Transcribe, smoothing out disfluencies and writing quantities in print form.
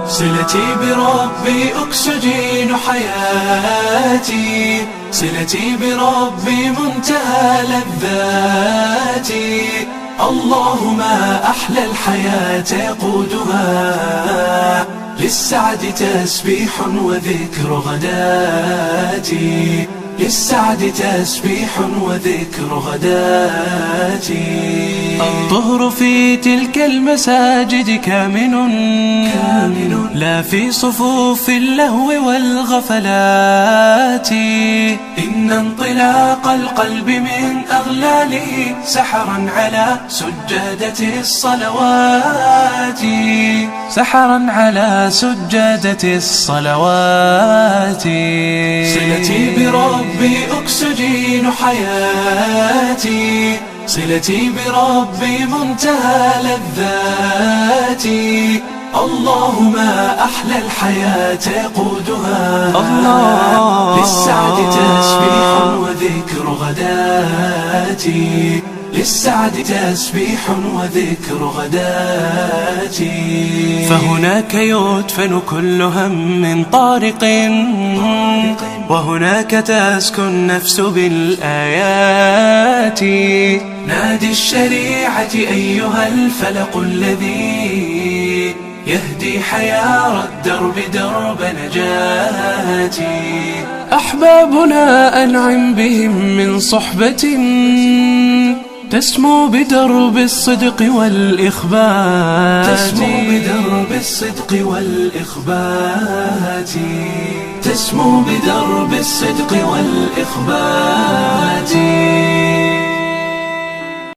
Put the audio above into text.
صلتي بربي أكسجين حياتي، صلتي بربي منتهى لذاتي. الله ما أحلى الحياة يقودها، للسعد تسبيح وذكر غداتي، للسعد تسبيح وذكر غداتي. الطهر في تلك المساجد كامن لا في صفوف اللهو والغفلات. إن انطلاق القلب من أغلاله سحرا على سجادة الصلوات، سحرا على سجادة الصلوات. صلتي بربي أكسجين حياتي، صلتي بربي منتهى لذاتي. الله ما أحلى الحياة يقودها، للسعد تسبيح وذكر غداتي، للسعد تسبيح وذكر غداتي. فهناك يدفن كل هم طارق، وهناك تسكن النفس بالآيات. نادي الشريعة أيها الفلق الذي يهدي حيار الدرب درب نجاتي. أحبابنا أنعم بهم من صحبة تسمو بدرب الصدق والإخبات، تسمو بدرب الصدق والإخبات، تسمو بدرب الصدق والإخبات.